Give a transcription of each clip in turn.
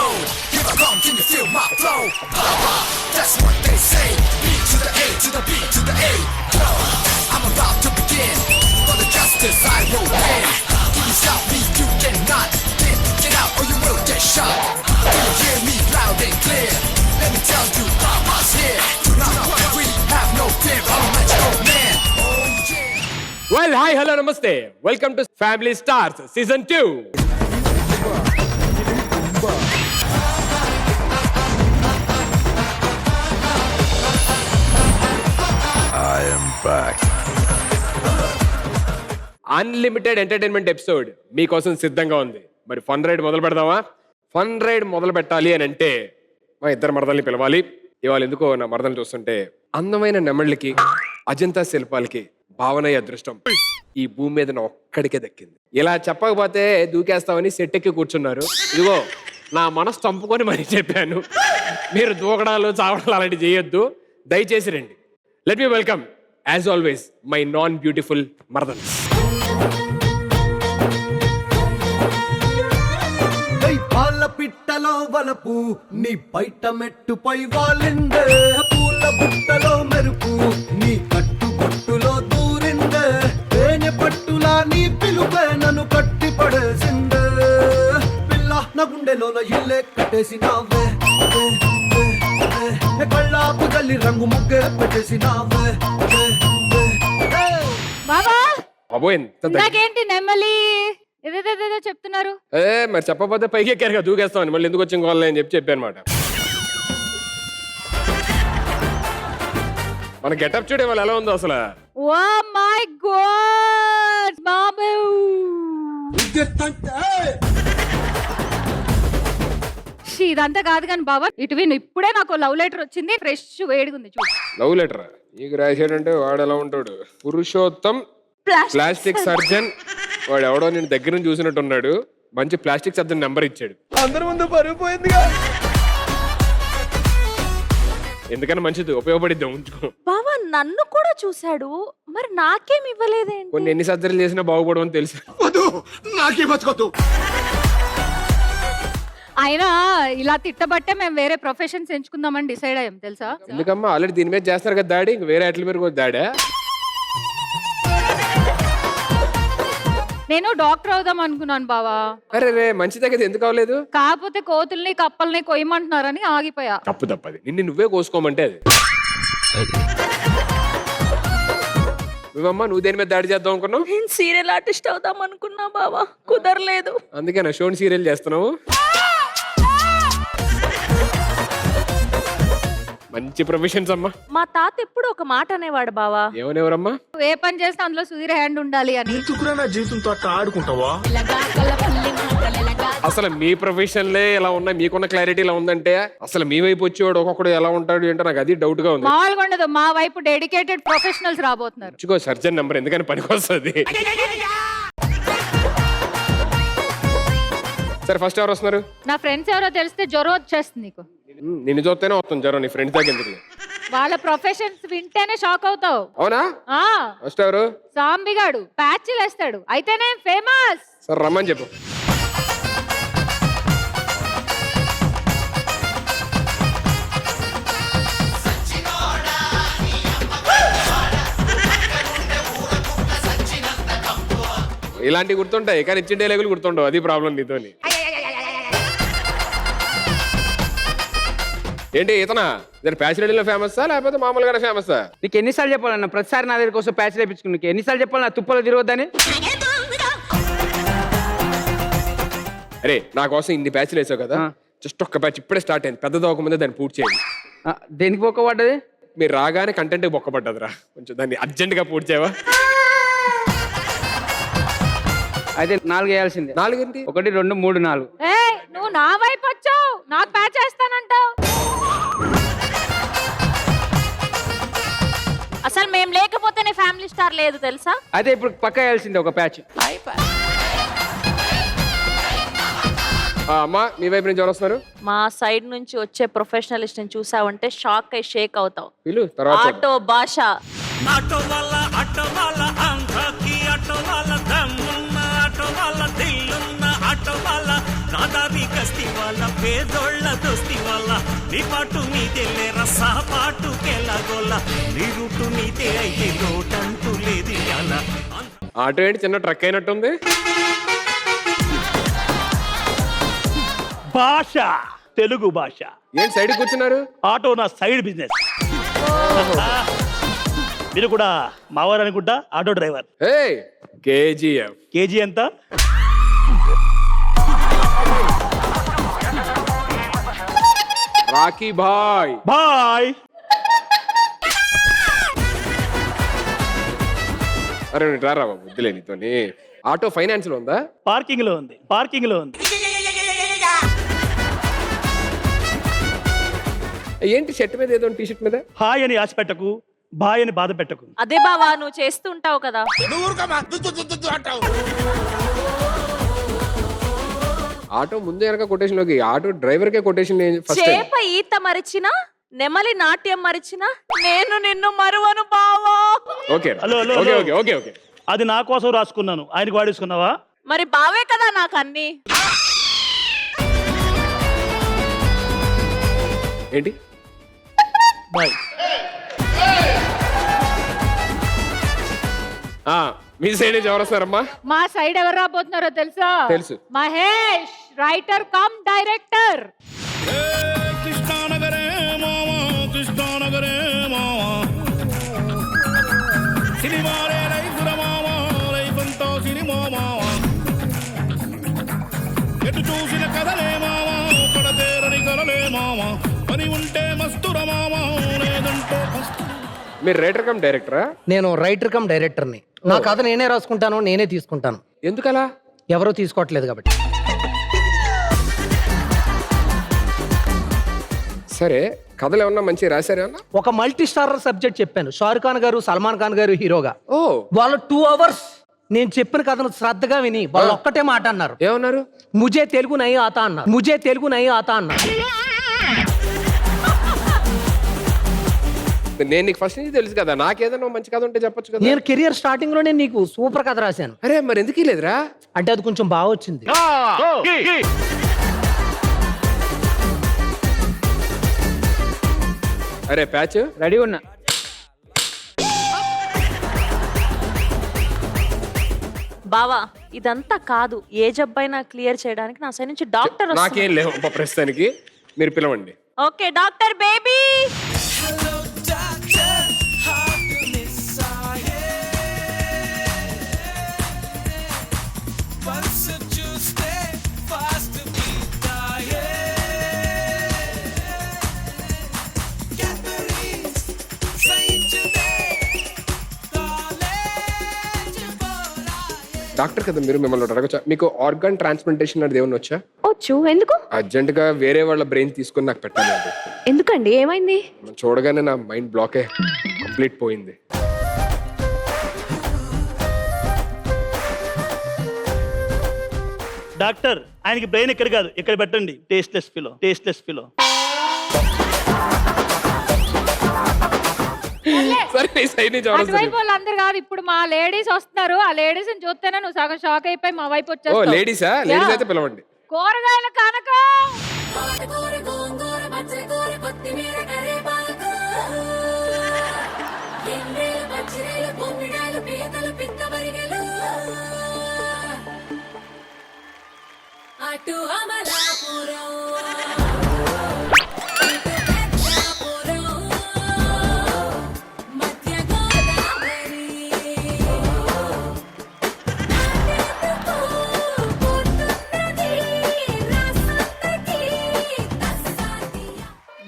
go. Here I come, can you feel my flow? Power, that's what they say. B to the A to the B to the A. Go. I'm about to begin. For the justice I will win. Can you stop me? You cannot. Then get out or you will get shot. Can you hear me loud and clear? Let me tell you, Power's here. Do not worry, have no fear. I'm a magical man. Oh yeah. Well, hi, hello, namaste. Welcome to Family Stars Season 2. I am back. Unlimited entertainment episode మీకోసం సిద్ధంగా ఉంది. మరి fun ride మొదలు పెడదామా? Fun ride మొదలు పెట్టాలి అని అంటే మా ఇద్దరు మరదల్ని పిలవాలి. ఇవాళ ఎందుకో నా మరదలు చూస్తుంటే అందమైన నెమళ్ళకి అజంతా శిల్పాలకి భావనయ్య అదృష్టం ఈ భూమి మీద నా ఒక్కడికే దక్కింది. ఇలా చెప్పకపోతే దూకేస్తామని సెట్ ఎక్కి కూర్చున్నారు. ఇదిగో నా మనసు చంపుకొని మరీ చెప్పాను, మీరు దూకడాలు చావడాలు అలాంటివి చేయొద్దు, దయచేసి రండి. Let me welcome as always my నాన్ బ్యూటిఫుల్ మరదల్. పాల పిట్టలో వలపు నీ బయట మెట్టుపై వాలిందే, పూల బుట్టలో మెరుపు నీ కట్టు బొట్టులో దూరిందే, తేనె పట్టులా నీ పిలుపే నన్ను కట్టి పడేసిందే, పిల్ల నా గుండెలోన ఇల్లే కట్టేసినావే, కళ్ళాపు గల్లి రంగు ముగ్గే పెట్టేసినావే. బాబా బాబోయ్ ఎంత నాకేంటి నెమ్మలి ఏదేదేదో చెప్తున్నారు? మరి చెప్పకపోతే పైకి ఎక్కారుగా దూకేస్తామని, మళ్ళీ ఎందుకు వచ్చి ఇంకోవాలి అని చెప్పి అనమాట. మన గెటప్ చూడే వాళ్ళు ఎలా ఉందో అసలు. ఓ మై గాడ్ బాబు, ఇదంతా కాదు కానీ బాబా ఇటు విను, ఇప్పుడే నాకు లవ్ లెటర్ వచ్చింది, ఫ్రెష్ వేడిగా ఉంది చూడు. లవ్ లెటర్ నీకు రాశాడంటే వాడు ఎలా ఉంటాడు? పురుషోత్తం ప్లాస్టిక్ సర్జన్, వాడు ఎవడో నేను దగ్గర నుంచి చూసినట్టున్నాడు. మంచి ప్లాస్టిక్ సర్జన్ నెంబర్ ఇచ్చాడు. అందరి ముందు పరుగు పోయిందిగా. ఎందుకన్నా మంచిది, ఉపయోగపడిద్దాం, ఉంచుకో. బావా నన్ను కూడా చూశాడు, మరి నాకేం ఇవ్వలేదేంటి? కొన్ని ఎన్ని సర్జరీలు చేసినా బాగుపడవు అని తెలుసు. నాకే బతుకోద్దు. అయినా ఇలా తిట్టబట్టే మేము వేరే ప్రొఫెషన్స్ ఎంచుకుందామని డిసైడ్ అయ్యాం తెలుసా? ఎందుకమ్మా ఆల్రెడీ దీని మీద చేస్తారు కదా దాడి, ఇంక వేరే అట్ల మీద కూడా దాడా? నేను డాక్టర్ అవుదాం అనుకున్నాను బావా. అరే రే మంచిదే కదా, ఎందుకు అవ్వలేదు? కాకపోతే కోతుల్ని కప్పల్ని కొయ్యమంటున్నారని ఆగిపోయా. తప్పు తప్పది, నిన్ను నువ్వే కోసుకోమంటే అది. నువ్వమ్మా నువ్వు దేని మీద దాడి చేద్దాం అనుకున్నావు? నేను సీరియల్ ఆర్టిస్ట్ అవుదాం అనుకున్నా బావా, కుదరలేదు. అందుకే నా షోని సీరియల్ చేస్తున్నావు. మంచి ప్రొఫెషన్స్ అమ్మా. మా తాత ఎప్పుడు ఒక మాట అనేవాడు బావా, ఏమనేవరమ్మా? ఏ పని చేస్తే అందులో సుధీర్ హ్యాండ్ ఉండాలి అని. నా జీవితంతో అట్లా ఆడుకుంటావా? అసలు మీ ప్రొఫెషన్లే ఎలా ఉన్నాయి, మీకున్న క్లారిటీ ఇలా ఉందంటే అసలు మీ వైపు వచ్చేవాడు ఒక్కొక్కడు ఎలా ఉంటాడు ఏంటో నాకు అది డౌట్ గా ఉంది. మామూలుగా ఉండదు, మా వైపు డెడికేటెడ్ ప్రొఫెషనల్స్ రాబోతున్నారు. ఇచ్చుకో సర్జన్ నెంబర్, ఎందుకని పనికొస్తుంది. సరే ఫస్ట్ ఎవరు వస్తున్నారు? నా ఫ్రెండ్స్ ఎవరో తెలిస్తే జ్వరం వచ్చేస్తుంది నీకు. నిన్ను చూస్తేనే వస్తుంది జ్వరం, నీ ఫ్రెండ్స్ దగ్గర ఎందుకు? వాళ్ళ ప్రొఫెషన్స్ వింటేనే షాక్ అవుతావు. అవునా? ఫస్ట్ ఎవరు? సాంబిగాడు ప్యాచ్లు వేస్తాడు, అయితేనే ఫేమస్. సరే రమ్మని చెప్పు. ఇలాంటివి గుర్తుంటాయి కానీ ఇచ్చిన డైలాగులు గుర్తుండవు, అది ప్రాబ్లం నీతోని. ఏంటి ఇతనా ప్యాచ్ రెడీలో ఫేమస్సా లేకపోతే మామూలుగానే ఫేమస్సా? నీకు ఎన్నిసార్లు చెప్పాలన్న ప్రతిసారి నా దగ్గర కోసం ప్యాచ్ వేయించుకుని నీకు ఎన్నిసార్లు చెప్పాలి నా తుప్పలో తిరగొద్దని? అరే నా కోసం ఇన్ని ప్యాచ్లు వేసావు కదా, జస్ట్ ఒక్క ప్యాచ్ ఇప్పుడే స్టార్ట్ అయింది, పెద్దది అవ్వకముందే దాన్ని పూర్తి చేయండి. దేనికి పోక పడ్డది? మీరు రాగానే కంటెంట్ బొక్కపడ్డదిరా, కొంచెం దాన్ని అర్జెంట్ గా పూర్తి చేయవా? అయితే 4 వేయాల్సిందే. 4 ఏంటి? 1 2 3 4. నువ్వు నా వైపు వచ్చావు, నాకు ప్యాచ్ వేస్తానంటావు. అసలు మేము లేకపోతేనే ఫ్యామిలీ స్టార్ లేదు తెలుసా? అయితే ఇప్పుడు పక్క వేయాల్సిందే ఒక ప్యాచ్. అమ్మా మీ వైపు నుంచి ఎవరు వస్తున్నారు? మా సైడ్ నుంచి వచ్చే ప్రొఫెషనలిస్ట్ ని చూసావంటే షాక్ అయి షేక్ అవుతావు. వీళ్ళు తర్వాత ఆటో భాష. ఆటో వాళ్ళ ఆంధ్రాకి, ఆటో వాళ్ళ దమ్మున్న ఆటో వాళ్ళ దిల్లున్న ఆటో వాళ్ళ నాదారిక గస్తి వాళ్ళ పేదోళ్ళ దోస్తి వాళ్ళ నీ పాటు నీదే లేరా సహపాటు కెలాగోళ్ళ నీ రూటు నీదే అయితే లోటంటూ లేదు అలా ఆటో ఏంటి చిన్న ట్రక్ అయినట్టుంది. భాష తెలుగు భాష. ఏంటి సైడ్ కూర్చున్నారు? ఆటో నా సైడ్ బిజినెస్. మీరు కూడా మావారు అనుకుంటా ఆటో డ్రైవర్. కేజీఎఫ్. కేజీ ఎంత? రాకీ బాయ్. బాయ్. అరే రారా బాబు వద్దులే నీతోని. ఆటో ఫైనాన్స్ లో ఉందా? పార్కింగ్ లో ఉంది. పార్కింగ్ లో ఉంది. ఏంటి షర్ట్ మీద ఏదో టీ షర్ట్ మీద హాయ్ అని ఆశ పెట్టకు, బాయ్ అని బాధ పెట్టకు. అదే బావా నువ్వు చేస్తూ ఉంటావు కదా. ఆటో ముందు వెనక కొటేషన్ లోకి ఆటో డ్రైవర్ కే కొటేషన్ ఫస్ట్. చేప ఈత మరిచిన నెమలి నాట్యం మరిచిన నేను నిన్ను మరువను బావా. Okay hello, hello, okay hello. Okay okay okay. అది నా కోసం రాసుకున్నాను, ఆయనకు వాడేసుకున్నావా? మరి బావే కదా నాకు అన్ని. ఏంటి బాయ్. మీ సైడ్ నుంచి ఎవరు వస్తారమ్మా? మా సైడ్ ఎవరు రాబోతున్నారో తెలుసా? తెలుసు. Mahesh writer come director. కృష్ణానగరే మామా కృష్ణానగరే మామా సినిమారే రైతుల మామా రైతంతో సినిమా మామా ఎటు చూసిన కథలే మామా పడతేరని కలలే మామా పని ఉంటే మస్తుర మామా లేదంటే మీరు రైటర్ కమ్ డైరెక్టరా? నేను రైటర్ కమ్ డైరెక్టర్ని. నా కథ నేనే రాసుకుంటాను, నేనే తీసుకుంటాను. ఎందుకలా? ఎవరూ తీసుకోవట్లేదు కాబట్టి. సరే కథలు ఏమన్నా మంచి రాశారేమన్నా? ఒక మల్టీ స్టారర్ సబ్జెక్ట్ చెప్పాను. షారుఖ్ ఖాన్ గారు, సల్మాన్ ఖాన్ గారు హీరోగా. ఓ వాళ్ళు 2 hours నేను చెప్పిన కథను శ్రద్ధగా విని వాళ్ళు ఒక్కటే మాట అన్నారు. ఏమన్నారు? ముజే తెలుగు నై ఆతా అన్నారు. ముజే తెలుగు నై ఆతా అన్నారు. నేను నీకు ఫస్ట్ నుంచి తెలుసు కదా, నాకేదైనా మంచి కథ ఉంటే చెప్పొచ్చు కదా. నేను కెరియర్ స్టార్టింగ్ లోనే నీకు సూపర్ కథ రాశాను. అరే మరి ఎందుకు లేదురా? అంటే అది కొంచెం బాగా వచ్చింది. అరే ప్యాచ్ రెడీ ఉన్నా. బావా ఇదంతా కాదు, ఏ జబ్బైనా క్లియర్ చేయడానికి నా సైడ్ నుంచి డాక్టర్ వస్తున్నారు. నాకేం లేవు ప్రస్తుతానికి, మీరు పిలవండి. Okay doctor baby. డాక్టర్ కదా మీరు, మిమ్మల్ని అడగచ్చా? మీకు ఆర్గాన్ ట్రాన్స్ప్లాంటేషన్ అనేది ఏమన్నా వచ్చా? వచ్చు. ఎందుకు? అర్జెంట్ గా వేరే వాళ్ళ బ్రెయిన్ తీసుకొని నాకు పెట్టాలి. ఎందుకండి? ఏమైంది? చూడగానే నా మైండ్ బ్లాకే కంప్లీట్ పోయింది. డాక్టర్ ఆయనకి బ్రెయిన్ ఇక్కడ కాదు, ఇక్కడ పెట్టండి. Tasteless pillow, tasteless pillow. సరే నీ సైడ్ నుంచి ఎవరు వస్తారు? అటువైపు వాళ్ళందరూ కాదు, ఇప్పుడు మా లేడీస్ వస్తున్నారు. ఆ లేడీస్ చూస్తేనే నువ్వు సగం షాక్ అయిపోయి మా వైపు ఓ వచ్చేస్తావు. లేడీసా? లేడీస్ అయితే పిలవండి. కూరగాయల కనకం. అటు అమలాపురం మధ్య గోదావరి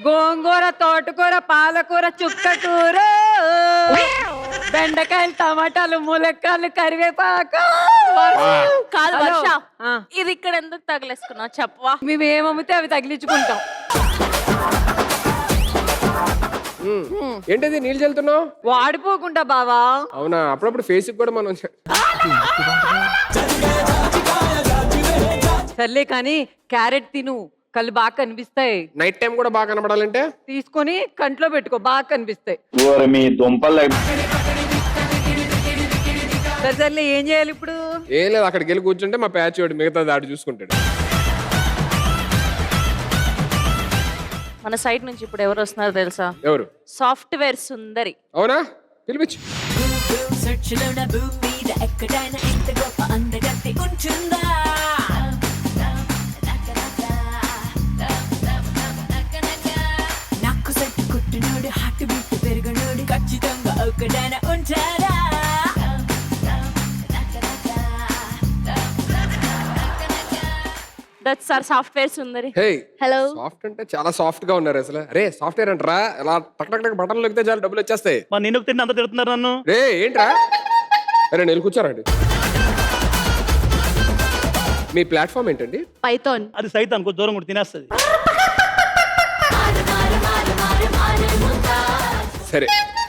గోంగూర, తోటకూర, పాలకూర, చుక్కకూర, బెండకాయలు, టమాటాలు, ములక్కాయలు, కరివేపాకు. కాదు హలో. వర్ష, ఆ. ఇది ఇక్కడ ఎందుకు తగిలేసుకున్నావు చెప్పవా? మేము ఏమమ్మితే అవి తగిలించుకుంటాం. ఏంటది నీళ్ళు చల్లుతున్నావు? వాడిపోకుండా బావా. అవునా? అప్పుడప్పుడు ఫేస్ కూడా మనం సర్లే కానీ క్యారెట్ తిను, కళ్ళు బాగా కనిపిస్తాయి. నైట్ టైం కూడా బాగా కనబడాలంటే తీసుకొని కంట్లో పెట్టుకో, బాగా కనిపిస్తాయి. మీ దుంపల్ సర్లే ఏం చేయాలి ఇప్పుడు? ఏం లేదు, అక్కడికి వెళ్ళి కూర్చుంటే మా ప్యాచ్ వాడు మిగతా దాడి చూసుకుంటాడు. మన సైడ్ నుంచి ఇప్పుడు ఎవరు వస్తున్నారో తెలుసా? ఎవరు? సాఫ్ట్వేర్ సుందరి. అవునా? పిలిపించు. That's our software Sundari. Hey, hello. Soft అంటే చాలా సాఫ్ట్ గా ఉన్నారు అసలు. అరే సాఫ్ట్వేర్ అంటారా? ఇలా టక్ టక్ టక్ బటన్లు నొక్కితే చాలు డబ్బులు వచ్చేస్తాయి. మరి నేను తిండి అంత తిడుతున్నారు నన్ను. రే ఏంట్రా? అరే నేను కూర్చోరండి. మీ ప్లాట్ఫామ్ ఏంటండి? పైథాన్. అది సైతం అనుకో, దూరం కూడా తినేస్తుంది. సరే,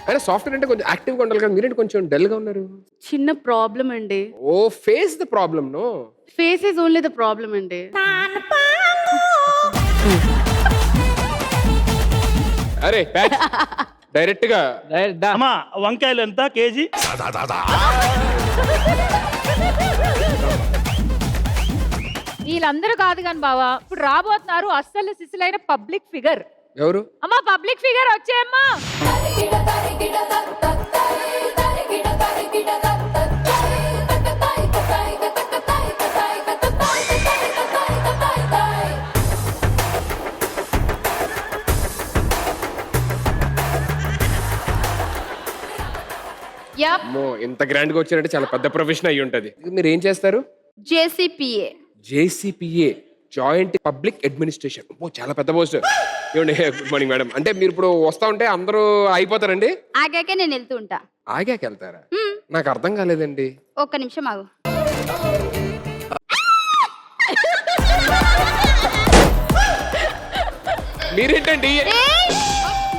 అరే సాఫ్ట్వేర్ అంటే కొంచెం యాక్టివ్గా ఉండాలి కదా, మీరేంటి కొంచెం డల్ గా ఉన్నారు? చిన్న ప్రాబ్లం అండి. Oh face the problem. No face is only the problem అండి. అరే డైరెక్ట్ గా అమ్మా వంకాయలు ఎంత కేజీ? వీళ్ళందరూ కాదు కానీ బావా, ఇప్పుడు రాబోతున్నారు అస్సలు సిసిలైన పబ్లిక్ ఫిగర్. ఎవరు? అమ్మా పబ్లిక్ ఫిగర్ వచ్చేయమ్మా. అమ్మో, ఇంత గ్రాండ్ గా వచ్చారంటే చాలా పెద్ద ప్రొఫెషన్ అయ్యి ఉంటది. మీరు ఏం చేస్తారు? జేసీపీఏ. జేసీపీఏ, జాయింట్ పబ్లిక్ అడ్మినిస్ట్రేషన్. ఓ చాలా పెద్ద పోస్ట్. ఏమండి, గుడ్ మార్నింగ్ మేడం. అంటే మీరు ఇప్పుడు వస్తా ఉంటే అందరూ అయిపోతారండి? ఆగాకే నేను వెళ్తూ ఉంటా. ఆగాక వెళ్తారా? నాకు అర్థం కాలేదండి. ఒక్క నిమిషం ఆగు. మీరేంటండి?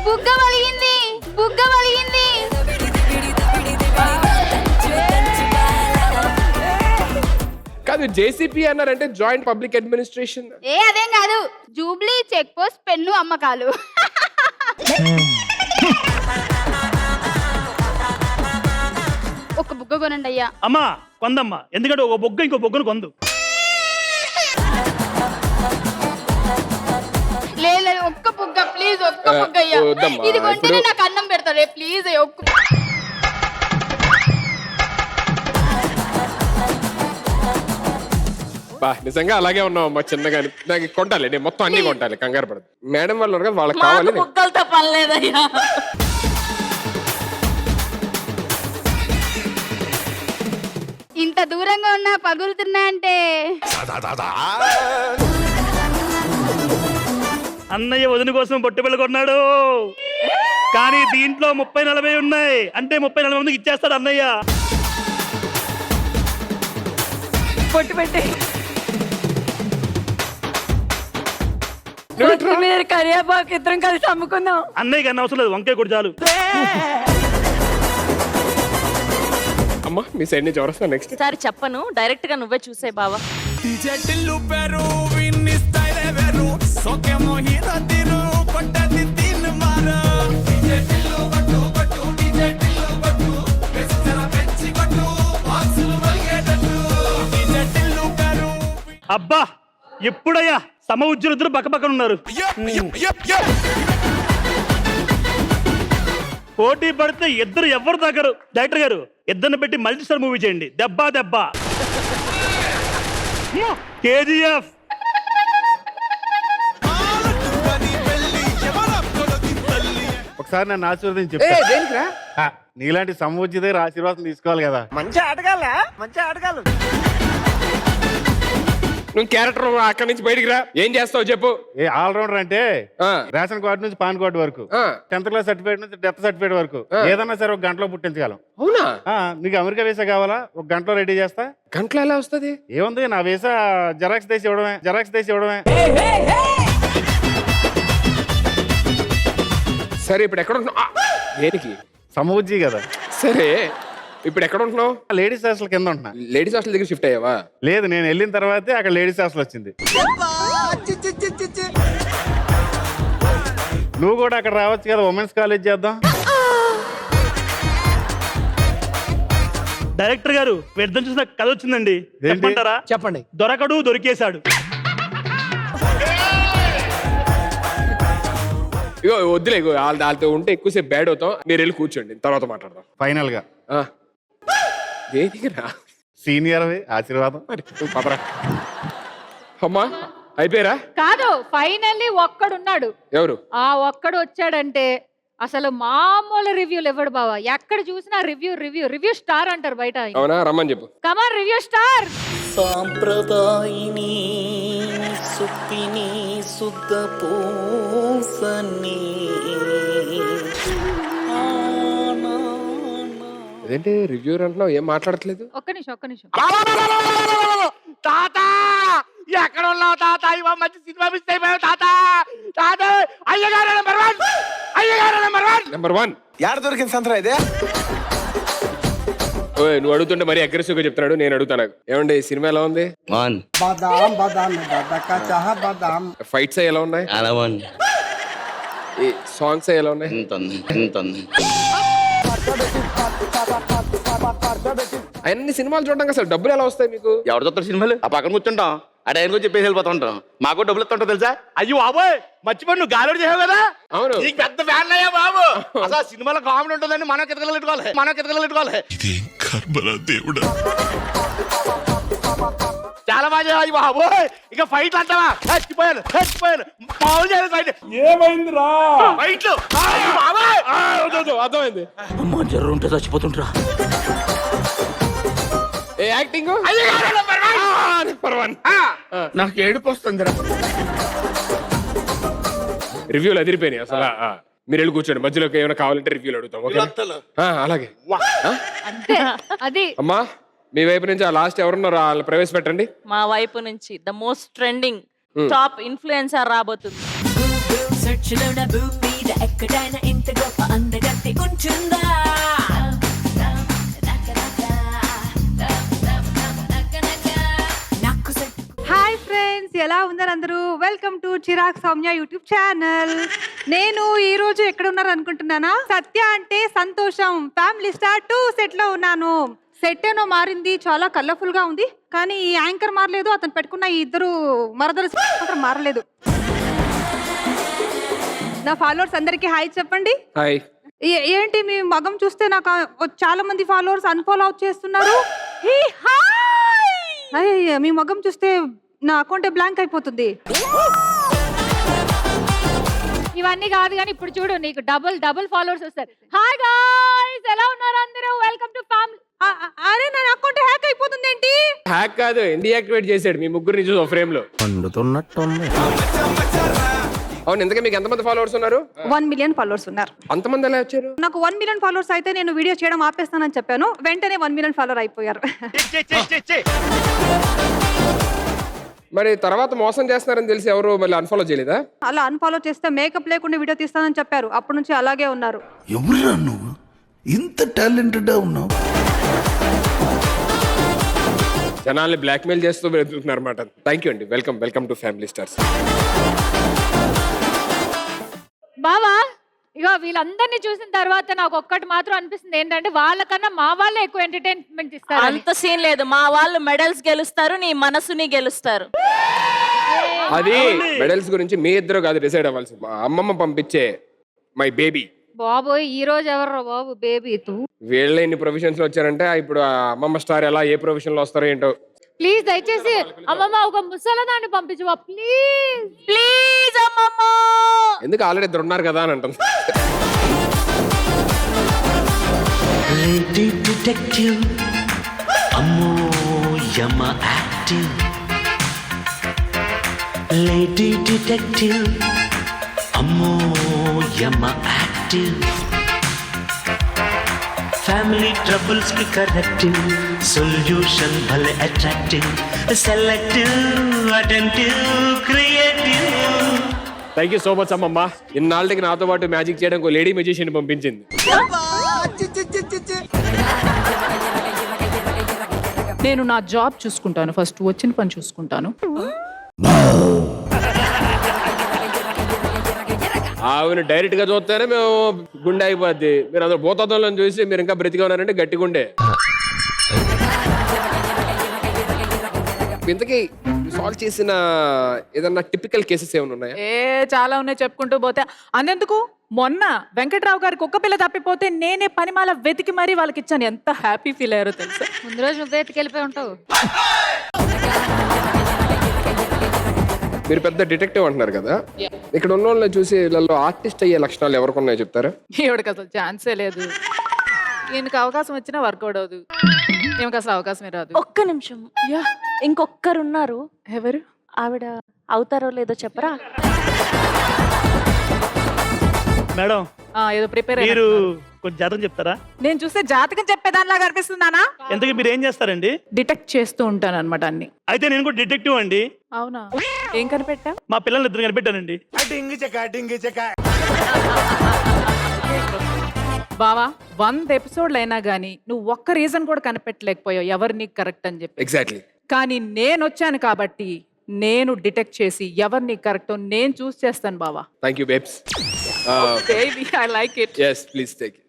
బుగ్గ వలిగింది, బుగ్గ వలిగింది. కాదు, జేసీపీ అన్నారంటే జాయింట్ పబ్లిక్ అడ్మినిస్ట్రేషన్. అదేం కాదు, జూబ్లీ చెక్ పోస్ట్ పెన్ను అమ్మకాలు. ఒక బుగ్గ కొనండి అయ్యా. అమ్మా కొందమ్మా, ఎందుకంటే ఒక బొగ్గ ఇంకో బొగ్గను కొందు. లేదు ఒక్క బుగ్గ ప్లీజ్, ఒక్క బుగ్గ అయ్యా. వద్దమ్మా, ఇది కొంటేనే ఇప్పుడు- నాకు అన్నం పెడతారే ప్లీజ్ అయ్యా. ఒక్క బా నిజంగా అలాగే ఉన్నాం అమ్మా. చిన్నగా నాకు కొంటాలి, నేను మొత్తం అన్ని కొంటాలి, కంగారు పడదు. మేడం వాళ్ళు ఉన్నారు కదా, వాళ్ళకి కావాలి. మాకు బుగ్గలతో పని లేదయ్యా. ఇంత దూరంగా ఉన్నా పగులుతున్నా అంటే అన్నయ్య వదిన కోసం పొట్టి పిల్ల కొన్నాడు, కానీ దీంట్లో 30-40 ఉన్నాయి. అంటే 30-40 మందికి ఇచ్చేస్తాడు అన్నయ్య. పొట్టు పెట్టి కొత్తిమీర కరివేపాకు ఇద్దరం కలిసి అమ్ముకుందాం. అన్నయ్య కన్నా అవసరం లేదు, వంకాయ కూడా చాలు. అమ్మా మీ సైడ్ నుంచి ఎవరు వస్తారు నెక్స్ట్? సరే చెప్పను, డైరెక్ట్ గా నువ్వే చూసే బావా. అబ్బా ఎప్పుడయ్యా సమ ఉజ్జులిద్దరు పక్కపక్కన ఉన్నారు. పోటీ పడితే ఇద్దరు ఎవరు దగ్గరు? డైరెక్టర్ గారు ఇద్దరిని పెట్టి మల్టీస్టార్ మూవీ చేయండి. దెబ్బ దెబ్బ. కేజీఎఫ్. ఒకసారి నన్ను ఆశీర్వదించి ఏ, దేనికిరా? నీలాంటి సమూర్చి దగ్గర ఆశీర్వాదం తీసుకోవాలి కదా. మంచి ఆటగాళ్ళ, మంచి ఆటగాళ్ళు. నువ్వు క్యారెక్టర్ అక్కడి నుంచి బయటికి రా. ఏం చేస్తావు చెప్పు. ఏ ఆల్రౌండర్ అంటే ఆ, రేషన్ కార్డు నుంచి పాన్ కార్డు వరకు, ఆ. 10th క్లాస్ సర్టిఫికేట్ నుంచి డెత్ సర్టిఫికేట్ వరకు ఏదన్నా సరే ఒక గంటలో పుట్టించగలం. అవునా? నీకు అమెరికా వీసా కావాలా? ఒక గంటలో రెడీ చేస్తా. గంటలో ఎలా వస్తుంది? ఏముంది, నా వీసా జెరాక్స్ తీసి ఇవ్వడమే, జెరాక్స్ తీసి ఇవ్వడమే. సరే ఇప్పుడు ఎక్కడ ఉంటున్నావు? దేనికి? సమూజ్జీ కదా. సరే ఇప్పుడు ఎక్కడ ఉంటున్నావు? లేడీస్ హాస్టల్ కింద ఉంటున్నా. లేడీస్ హాస్టల్ దగ్గర షిఫ్ట్ అయ్యావా? లేదు, నేను వెళ్ళిన తర్వాతే అక్కడ లేడీస్ హాస్టల్ వచ్చింది. నువ్వు కూడా అక్కడ రావచ్చు కదా, ఉమెన్స్ కాలేజ్ చేద్దాం. డైరెక్టర్ గారు వ్యర్థం చూసిన కథ వచ్చిందండి, చెప్పంటారా? చెప్పండి. దొరకడు దొరికేశాడు. ఇగో వద్దులే, ఇగో వాళ్ళతో ఉంటే ఎక్కువసేపు బ్యాడ్ అవుతాం. మీరు వెళ్ళి కూర్చోండి, తర్వాత మాట్లాడదాం. ఫైనల్ గా దేనికిరా సీనియర్ ఆశీర్వాదం. మరి నువ్వు పదరా. అమ్మా అయిపోయారా? కాదు, ఫైనల్లీ ఒక్కడున్నాడు. ఎవరు? ఆ ఒక్కడు వచ్చాడంటే అసలు మామూలు రివ్యూలు ఇవ్వడు బావా. ఎక్కడ చూసినా రివ్యూ రివ్యూ రివ్యూ స్టార్ అంటారు బయట. అవునా, రమ్మని చెప్పు. కమాన్ రివ్యూ స్టార్. సాంప్రదాయిని సుప్పిని శుద్ధ పూసని. అదేంటి రివ్యూర్ అంటున్నావు, ఏం మాట్లాడట్లేదు? ఒక్క నిమిషం. తాత ఎక్కడ ఉన్నావు తాత? ఇవా మంచి సినిమా మిస్ అయిపోయావు తాత. తాత అయ్యగారు నెంబర్ 1, అయ్యగారు నెంబర్ 1. యాడ దొరికింది సంతరా ఇదే? ఓయ్, నువ్వు అడుగుతుంటే మరీ అగ్రెసివ్ గా చెప్తున్నాడు. నేను అడుగుతాను, ఏమండి సినిమా ఎలా ఉంది? బాదాం బాదాం దాదా చాహ బాదాం. ఫైట్స్ ఎలా ఉన్నాయి? ఈ సాంగ్స్ ఎలా ఉన్నాయి? అన్ని సినిమాలు చూడడానికి అసలు డబ్బులు ఎలా వస్తాయి మీకు? ఎవరు చూస్తారు సినిమాలు? ఆ పక్కన కూర్చుంటాం, ఆ డైన్ కూడా చెప్పేసి వెళ్ళిపోతా ఉంటాం. మాకు డబ్బులు ఇస్తుంటాం తెలుసా? అయ్యో బాబోయ్, మర్చిపోయి నువ్వు గాలి చేసావు కదా. అవును, నీకు పెద్ద ఫ్యాన్ అయ్యా బాబు. అసలు సినిమాలో కామెడీ ఉంటుందని మనం కితకలు చాలా బాగా చేయాలి బాబోయ్. ఇక ఫైట్లు అంటావా? చచ్చిపోయాను మామూలు చేయలేదు ఫైట్. ఏమైందిరా ఫైట్లు? అర్థమైంది. అమ్మా జర్రు ఉంటే చచ్చిపోతుంటరా. ఏ యాక్టింగ్ నెంబర్ 1. నాకు ఏడుపు వస్తుందిరా. రివ్యూలు అదిరిపోయినాయి అసలు. మీరు వెళ్ళి కూర్చోండి, మధ్యలోకి ఏమైనా కావాలంటే రివ్యూలు అడుగుతాం. ఓకే, అలాగే. అంతే అది. అమ్మా మీ వైపు నుంచి ఆ లాస్ట్ ఎవరున్నారో వాళ్ళు ప్రవేశపెట్టండి. మా వైపు నుంచి the most trending top influencer రాబోతుంది. హాయ్ ఫ్రెండ్స్, ఎలా ఉన్నారు అందరూ? Welcome to Chirag Soumya YouTube channel. నేను ఈ రోజు ఎక్కడ ఉన్నారు అనుకుంటున్నానా? సత్య అంటే సంతోషం ఫ్యామిలీ స్టార్ 2 సెట్ లో ఉన్నాను. సెట్ ఏనో మారింది, చాలా కలర్ఫుల్ గా ఉంది, కానీ ఈ యాంకర్ మారలేదు, అతను పెట్టుకున్న ఈ ఇద్దరు మరదలు మాత్రం మారలేదు. నా ఫాలోవర్స్ అందరికి హాయ్ చెప్పండి. హాయ్. ఏంటి మీ మగం చూస్తే నాకు చాలా మంది ఫాలోవర్స్ అన్ఫాలో చేస్తున్నారు. అయ్యయ్య, మీ మగం చూస్తే నా అకౌంట్ బ్లాంక్ అయిపోతుంది. ఇవన్నీ కాదు కానీ ఇప్పుడు చూడు, నీకు డబుల్ ఫాలోవర్స్ వస్తారు. హాయ్ గాయ్స్, ఎలా ఉన్నారు అందరూ? Welcome to family. అరే నా అకౌంట్ హ్యాక్ అయిపోతుంది ఏంటి? హ్యాక్ కాదు, డీయాక్టివేట్ చేసాడు మీ ముగ్గురిని చూసి ఒక ఫ్రేమ్ లో. అవును, ఇంతకీ మీకు ఎంతమంది ఫాలోవర్స్ ఉన్నారు? 1 మిలియన్ ఫాలోవర్స్ ఉన్నారు. అంతమంది ఎలా వచ్చారు? నాకు 1 మిలియన్ ఫాలోవర్స్ అయితే నేను వీడియో చేయడం ఆపేస్తానని చెప్పాను, వెంటనే 1 మిలియన్ ఫాలోవర్ అయిపోయారు. మరి తర్వాత మోసం చేస్తున్నారని తెలిసి ఎవరు మళ్ళీ అన్ఫాలో చేయలేదా? అలా అన్ఫాలో చేస్తే మేకప్ లేకుండా వీడియో తీస్తానని చెప్పారు, అప్పటి నుంచి అలాగే ఉన్నారు. ఎవరురా నువ్వు ఇంత టాలెంటెడ్ ఉన్నావు? జనాల్ని బ్లాక్మెయిల్ చేస్తూ వెళ్తున్నారు అన్నమాట. థ్యాంక్ యూ అండి. Welcome to family stars. బావా, ఇగో వీళ్ళందరినీ చూసిన తర్వాత నాకు ఒక్కటి మాత్రం అనిపిస్తుంది, ఏంటంటే వాళ్ళకన్నా మా వాళ్ళే ఎక్కువ ఎంటర్టైన్మెంట్ ఇస్తారు. అంత సీన్ లేదు, మా వాళ్ళు మెడల్స్ గెలుస్తారు, నీ మనసుని గెలుస్తారు. అది మెడల్స్ గురించి మీ ఇద్దరు కాదు డిసైడ్ అవ్వాల్సి. మా అమ్మమ్మ పంపించే మై బేబీ. బాబోయ్, ఈ రోజు ఎవరు బాబు బేబీ? వీళ్ళ ఇన్ని ప్రొఫెషన్స్ లో వచ్చారంటే ఇప్పుడు ఆ అమ్మమ్మ స్టార్ ఎలా ఏ ప్రొఫెషన్ లో వస్తారో ఏంటో. ప్లీజ్ దయచేసి అమ్మమ్మ ఒక ముసలదాన్ని పంపించవా ప్లీజ్? ప్లీజ్ అమ్మమ్మ. ఎందుకు ఆల్రెడీ ఇద్దరు ఉన్నారు కదా అని అంటుంది. లేడీ డిటెక్టివ్ అమ్మో యమ యాక్టివ్. లేడీ డిటెక్టివ్ అమ్మో యమ యాక్టివ్. ఫ్యామిలీ ట్రబుల్స్ కి కరెక్టివ్ సొల్యూషన్ భలే attractive. Selective attentive creative. Thank you so much అమ్మమ్మ. ఇన్నాళ్ళకి నాతో పాటు మ్యాజిక్ చేయడం ఒక లేడీ మ్యూజిషియన్ పంపించింది. నేను నా జాబ్ చూసుకుంటాను, ఫస్ట్ వచ్చిన పని చూసుకుంటాను. ఆవిడ డైరెక్ట్ గా చూస్తేనే మేము గుండె అయిపోద్ది. మీరు అందరూ భూతత్వంలో చూసి మీరు ఇంకా బ్రతిగా ఉన్నారంటే గట్టి గుండె. ఇంతకీ సాల్వ్ చేసిన ఏదన్నా టిపికల్ కేసెస్ ఏమైనా ఉన్నాయా? చాలా ఉన్నాయి చెప్పుకుంటూ పోతే. అంతెందుకు మొన్న వెంకట్రావు గారికి కుక్క పిల్ల తప్పిపోతే నేనే పనిమాల వెతికి మరీ వాళ్ళకి ఇచ్చాను. ఎంత హ్యాపీ ఫీల్ అయ్యారో తెలుసా. ముందు రోజు నువ్వే ఎత్తుకెళ్ళిపోయి ఉంటావు. మీరు పెద్ద డిటెక్టివ్ అంటున్నారు కదా, ఇక్కడ ఉన్న వాళ్ళని చూసి వీళ్ళలో ఆర్టిస్ట్ అయ్యే లక్షణాలు ఎవరికి ఉన్నాయో చెప్తారా? ఈవిడకి అసలు ఛాన్సే లేదు. ఈయనకి అవకాశం వచ్చినా వర్కౌట్ అవ్వదు. ఈమెకి అసలు అవకాశమే రాదు. ఒక్క నిమిషం, ఇంకొక్కరున్నారు. ఎవరు? ఆవిడ అవుతారో లేదో చెప్పరా? మేడం ఏదో ప్రిపేర్ మీరు కొంచెం జాతకం చెప్తారా? నేను చూస్తే జాతకం చెప్పేదానిలాగా అనిపిస్తుందానా? ఎంతకీ మీరు ఏం చేస్తారండి? డిటెక్ట్ చేస్తూ ఉంటాను అనమాట అన్ని. అయితే నేను కూడా డిటెక్టివ్ అండి. అవునా? ఏం కనిపెట్టా? మా పిల్లల్ని ఇద్దరు కనిపెట్టానండి. బావా 100 ఎపిసోడ్లు అయినా గానీ నువ్వు ఒక్క రీజన్ కూడా కనిపెట్టలేకపోయావు ఎవరు నీకు కరెక్ట్ అని చెప్పి. ఎగ్జాక్ట్లీ. కానీ నేను వచ్చాను కాబట్టి నేను డిటెక్ట్ చేసి ఎవరు నీకు కరెక్టో నేను చూస్ చేస్తాను బావా. Thank you babes. Baby, I like it. Yes, please take it.